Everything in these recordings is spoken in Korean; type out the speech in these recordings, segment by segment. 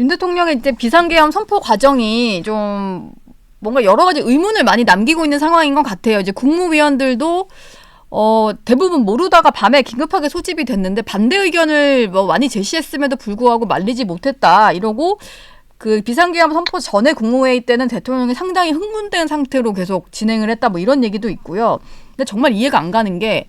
윤 대통령의 이제 비상계엄 선포 과정이 좀 뭔가 여러 가지 의문을 많이 남기고 있는 상황인 것 같아요. 이제 국무위원들도 대부분 모르다가 밤에 긴급하게 소집이 됐는데 반대 의견을 뭐 많이 제시했음에도 불구하고 말리지 못했다 이러고 그 비상계엄 선포 전에 국무회의 때는 대통령이 상당히 흥분된 상태로 계속 진행을 했다 뭐 이런 얘기도 있고요. 근데 정말 이해가 안 가는 게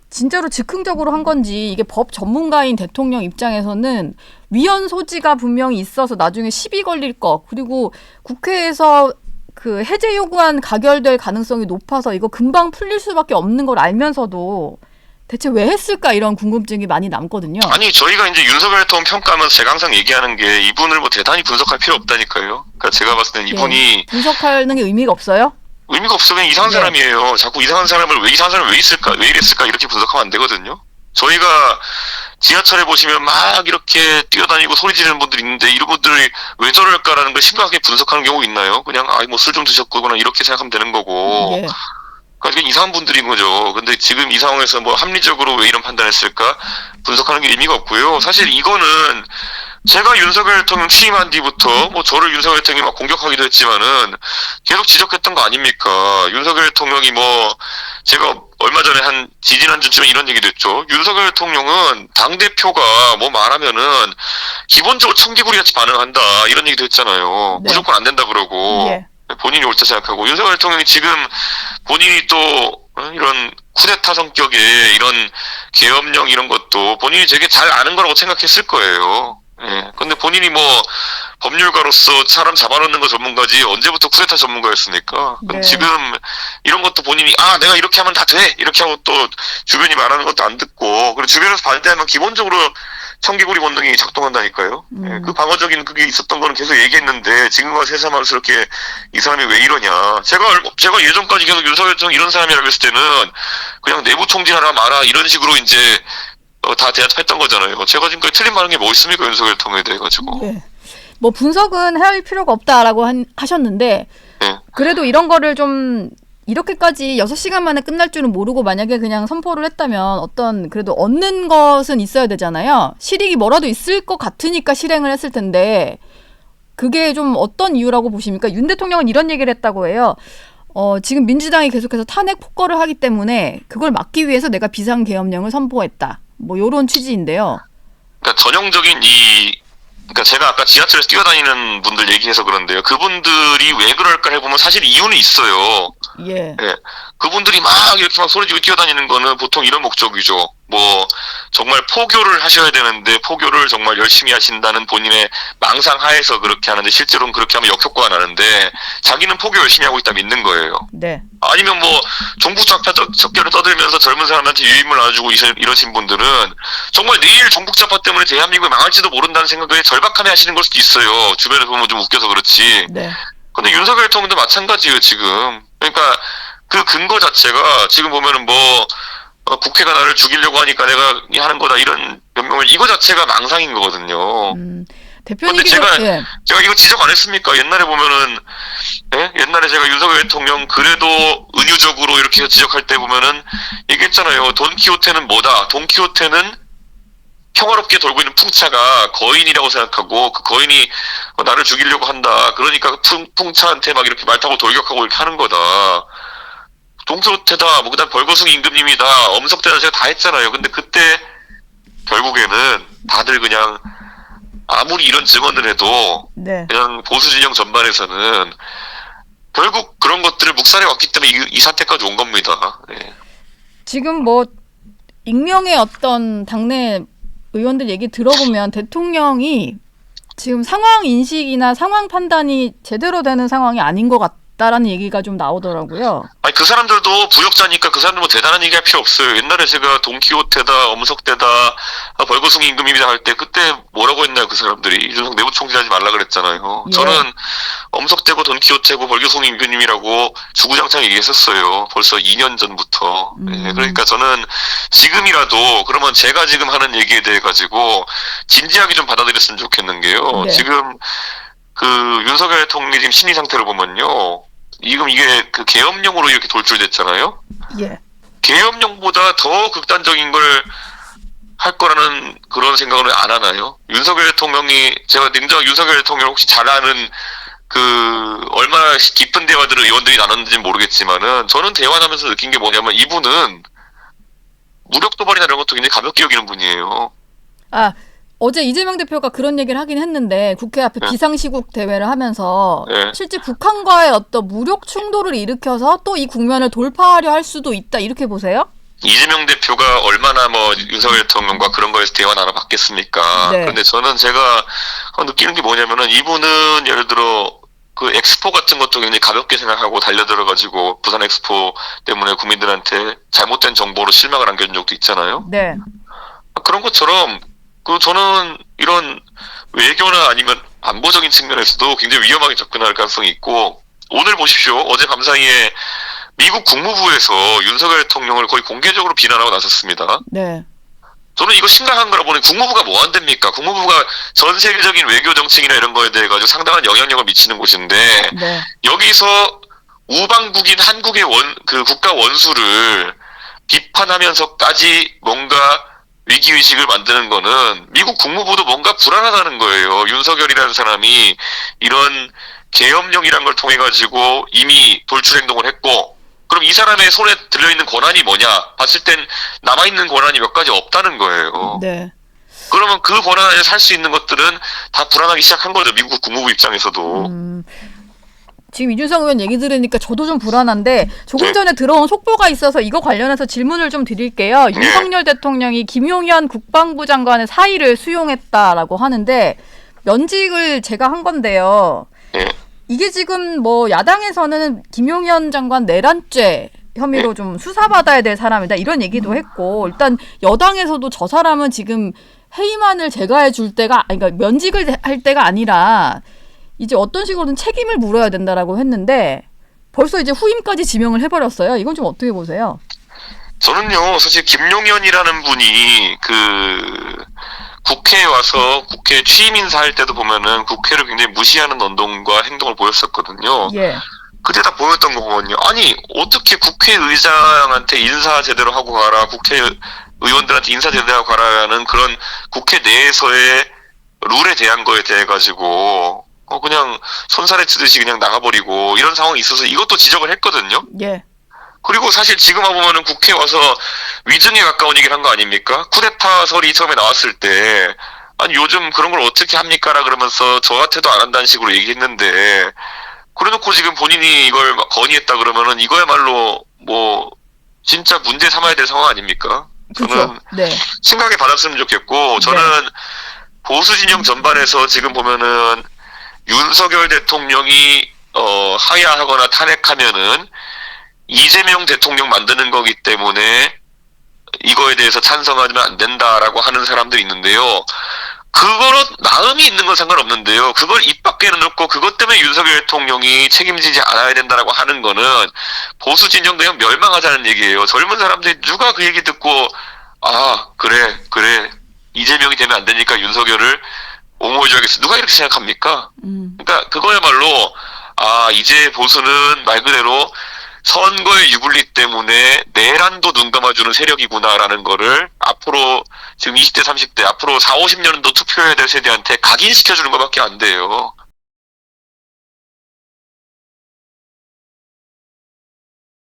진짜로 즉흥적으로 한 건지 이게 법 전문가인 대통령 입장에서는 위헌 소지가 분명히 있어서 나중에 시비 걸릴 거 그리고 국회에서 그 해제 요구안 가결될 가능성이 높아서 이거 금방 풀릴 수밖에 없는 걸 알면서도 대체 왜 했을까 이런 궁금증이 많이 남거든요. 아니 저희가 이제 윤석열 대통령 평가하면서 제가 항상 얘기하는 게 이분을 뭐 대단히 분석할 필요 없다니까요. 그러니까 제가 봤을 때는 이분이 분석하는 게 의미가 없어요? 의미가 없어. 그냥 이상한 사람이에요. 자꾸 이상한 사람을 왜 있을까, 왜 이랬을까 이렇게 분석하면 안 되거든요. 저희가 지하철에 보시면 막 이렇게 뛰어다니고 소리 지르는 분들이 있는데 이런 분들이 왜 저럴까라는 걸 심각하게 분석하는 경우 있나요? 그냥 뭐 술 좀 드셨구나 이렇게 생각하면 되는 거고. 그러니까 이상한 분들인 거죠. 근데 지금 이 상황에서 뭐 합리적으로 왜 이런 판단했을까 분석하는 게 의미가 없고요. 사실 이거는 제가 윤석열 대통령 취임한 뒤부터 뭐 저를 윤석열 대통령이 막 공격하기도 했지만은 계속 지적했던 거 아닙니까? 윤석열 대통령이 뭐 제가 얼마 전에 한 지지난주쯤에 이런 얘기도 했죠. 윤석열 대통령은 당대표가 뭐 말하면은 기본적으로 청개구리 같이 반응한다 이런 얘기도 했잖아요. 네. 무조건 안 된다 그러고 본인이 옳다 생각하고 윤석열 대통령이 지금 본인이 또 이런 쿠데타 성격의 이런 계엄령 이런 것도 본인이 되게 잘 아는 거라고 생각했을 거예요. 예. 근데 본인이 뭐 법률가로서 사람 잡아놓는 거 전문가지 언제부터 쿠데타 전문가였습니까? 네. 지금 이런 것도 본인이 내가 이렇게 하면 다 돼 이렇게 하고 또 주변이 말하는 것도 안 듣고 그리고 주변에서 반대하면 기본적으로 청개구리 본능이 작동한다니까요. 예. 그 방어적인 그게 있었던 거는 계속 얘기했는데 지금과 새삼스럽게 이 사람이 왜 이러냐. 제가 예전까지 계속 윤석열 대통령 이런 사람이라고 했을 때는 그냥 내부 총질하라 마라 이런 식으로 이제 다 대답했던 거잖아요. 제가 지금까지 틀린 말한 게 뭐 있습니까? 윤석열 대통령에 대해 가지고. 네. 뭐 분석은 할 필요가 없다라고 하셨는데 네. 그래도 이런 거를 좀 이렇게까지 6시간 만에 끝날 줄은 모르고 만약에 그냥 선포를 했다면 어떤 그래도 얻는 것은 있어야 되잖아요. 실익이 뭐라도 있을 것 같으니까 실행을 했을 텐데 그게 좀 어떤 이유라고 보십니까? 윤 대통령은 이런 얘기를 했다고 해요. 지금 민주당이 계속해서 탄핵 폭거를 하기 때문에 그걸 막기 위해서 내가 비상계엄령을 선포했다. 뭐 요런 취지인데요. 그러니까 전형적인 그러니까 제가 아까 지하철에서 뛰어다니는 분들 얘기해서 그런데요. 그분들이 왜 그럴까 해보면 사실 이유는 있어요. 예. 예. 그분들이 막 이렇게 막 소리 지르고 뛰어다니는 거는 보통 이런 목적이죠. 뭐 정말 포교를 하셔야 되는데 포교를 정말 열심히 하신다는 본인의 망상 하에서 그렇게 하는데 실제로는 그렇게 하면 역효과가 나는데 자기는 포교 열심히 하고 있다 믿는 거예요. 네. 아니면 뭐 종북좌파 척결을 떠들면서 젊은 사람한테 유인물 나눠주고 이러신 분들은 정말 내일 종북좌파 때문에 대한민국이 망할지도 모른다는 생각을 절박함에 하시는 걸 수도 있어요. 주변에서 보면 좀 웃겨서 그렇지. 네. 근데 윤석열 대통령도 마찬가지예요, 지금. 그러니까 그 근거 자체가 지금 보면은 뭐 국회가 나를 죽이려고 하니까 내가 하는 거다 이런 변명을 이거 자체가 망상인 거거든요. 대표님께서 근데 제가 이거 지적 안 했습니까? 옛날에 보면은 옛날에 제가 윤석열 대통령 그래도 은유적으로 이렇게 지적할 때 보면은 얘기했잖아요. 돈키호테는 뭐다? 돈키호테는 평화롭게 돌고 있는 풍차가 거인이라고 생각하고 그 거인이 나를 죽이려고 한다. 그러니까 풍차한테 막 이렇게 말 타고 돌격하고 이렇게 하는 거다. 동키호테다. 뭐 그다음 벌거숭이 임금님이다. 엄석대다. 제가 다 했잖아요. 근데 그때 결국에는 다들 그냥 아무리 이런 증언을 해도 그냥 보수 진영 전반에서는 결국 그런 것들을 묵살해 왔기 때문에 이 사태까지 온 겁니다. 네. 지금 뭐 익명의 어떤 당내 의원들 얘기 들어보면 대통령이 지금 상황 인식이나 상황 판단이 제대로 되는 상황이 아닌 것 같다라는 얘기가 좀 나오더라고요. 아니 그 사람들도 부역자니까 그 사람들 뭐 대단한 얘기할 필요 없어요. 옛날에 제가 돈키호테다, 엄석대다, 벌거숭이 임금이다 할 때 그때 뭐라고 했나요? 그 사람들이 이준석 내부 총질하지 말라 그랬잖아요. 예. 저는 엄석대고 돈키호테고 벌거숭이 임금님이라고 주구장창 얘기했었어요. 벌써 2년 전부터. 예, 그러니까 저는 지금이라도 그러면 제가 지금 하는 얘기에 대해 가지고 진지하게 좀 받아들였으면 좋겠는 게요. 네. 지금 그 윤석열 대통령이 지금 심리 상태를 보면요. 지금 이게 그 계엄령으로 이렇게 돌출됐잖아요. 예. 계엄령보다 더 극단적인 걸 할 거라는 그런 생각을 안 하나요? 윤석열 대통령이, 제가 냉정하게 윤석열 대통령 혹시 잘 아는 얼마나 깊은 대화들을 의원들이 나눴는지는 모르겠지만은, 저는 대화하면서 느낀 게 뭐냐면, 이분은 무력 도발이나 이런 것도 굉장히 가볍게 여기는 분이에요. 아, 어제 이재명 대표가 그런 얘기를 하긴 했는데 국회 앞에 네. 비상시국 대회를 하면서 네. 실제 북한과의 어떤 무력 충돌을 일으켜서 또 이 국면을 돌파하려 할 수도 있다 이렇게 보세요? 이재명 대표가 얼마나 윤석열 대통령과 그런 거에서 대화 나눠봤겠습니까? 네. 그런데 저는 제가 느끼는 게 뭐냐면은, 이분은 예를 들어 그 엑스포 같은 것도 굉장히 가볍게 생각하고 달려들어가지고 부산 엑스포 때문에 국민들한테 잘못된 정보로 실망을 안겨준 적도 있잖아요. 네. 그런 것처럼 저는 이런 외교나 아니면 안보적인 측면에서도 굉장히 위험하게 접근할 가능성이 있고, 오늘 보십시오. 어제 밤사이에 미국 국무부에서 윤석열 대통령을 거의 공개적으로 비난하고 나섰습니다. 네. 저는 이거 심각한 거라 보니, 국무부가 뭐 한답니까? 국무부가 전 세계적인 외교 정책이나 이런 거에 대해 가지고 상당한 영향력을 미치는 곳인데, 네. 여기서 우방국인 한국의 국가 원수를 비판하면서까지 뭔가 위기의식을 만드는 거는, 미국 국무부도 뭔가 불안하다는 거예요. 윤석열이라는 사람이 이런 계엄령이란 걸 통해 가지고 이미 돌출 행동을 했고, 그럼 이 사람의 손에 들려있는 권한이 뭐냐? 봤을 땐 남아있는 권한이 몇 가지 없다는 거예요. 네. 그러면 그 권한 안에서 할 수 있는 것들은 다 불안하기 시작한 거죠. 미국 국무부 입장에서도. 지금 이준석 의원 얘기 들으니까 저도 좀 불안한데, 조금 네. 전에 들어온 속보가 있어서 이거 관련해서 질문을 좀 드릴게요. 윤석열 대통령이 김용현 국방부 장관의 사의를 수용했다라고 하는데, 면직을 제가 한 건데요. 예. 이게 지금 야당에서는 김용현 장관 내란죄 혐의로 좀 수사받아야 될 사람이다 이런 얘기도 했고, 일단 여당에서도 저 사람은 지금 해임안을 제거해 줄 때가, 그러니까 면직을 할 때가 아니라 이제 어떤 식으로든 책임을 물어야 된다라고 했는데, 벌써 이제 후임까지 지명을 해버렸어요. 이건 좀 어떻게 보세요? 저는요, 사실 김용현이라는 분이 국회에 와서 국회 취임 인사할 때도 보면은 국회를 굉장히 무시하는 언동과 행동을 보였었거든요. 예. 그때 다 보였던 거거든요. 아니, 어떻게 국회의장한테 인사 제대로 하고 가라, 국회의원들한테 인사 제대로 하고 가라는 그런 국회 내에서의 룰에 대한 거에 대해 가지고 그냥 손살에 치듯이 그냥 나가버리고 이런 상황이 있어서 이것도 지적을 했거든요. 예. 그리고 사실 지금 와보면은 국회에 와서 위증에 가까운 얘기를 한 거 아닙니까? 쿠데타설이 처음에 나왔을 때, 아니 요즘 그런 걸 어떻게 합니까라 그러면서 저한테도 안 한다는 식으로 얘기했는데, 그래놓고 지금 본인이 이걸 막 건의했다 그러면은 이거야말로 진짜 문제 삼아야 될 상황 아닙니까? 저는 그렇죠. 네. 심각하게 받았으면 좋겠고, 저는 보수 진영 전반에서 지금 보면은 윤석열 대통령이 하야하거나 탄핵하면은 이재명 대통령 만드는 거기 때문에 이거에 대해서 찬성하면 안 된다라고 하는 사람들이 있는데요. 그거로 마음이 있는 건 상관없는데요. 그걸 입 밖에 내놓고 그것 때문에 윤석열 대통령이 책임지지 않아야 된다라고 하는 거는 보수 진영도 그냥 멸망하자는 얘기예요. 젊은 사람들이 누가 그 얘기 듣고 그래 이재명이 되면 안 되니까 윤석열을 옹호해줘야겠어. 누가 이렇게 생각합니까? 그러니까 그거야말로 이제 보수는 말 그대로 선거의 유불리 때문에 내란도 눈 감아주는 세력이구나라는 거를 앞으로 지금 20대 30대 앞으로 4, 50년도 투표해야 될 세대한테 각인시켜주는 것밖에 안 돼요.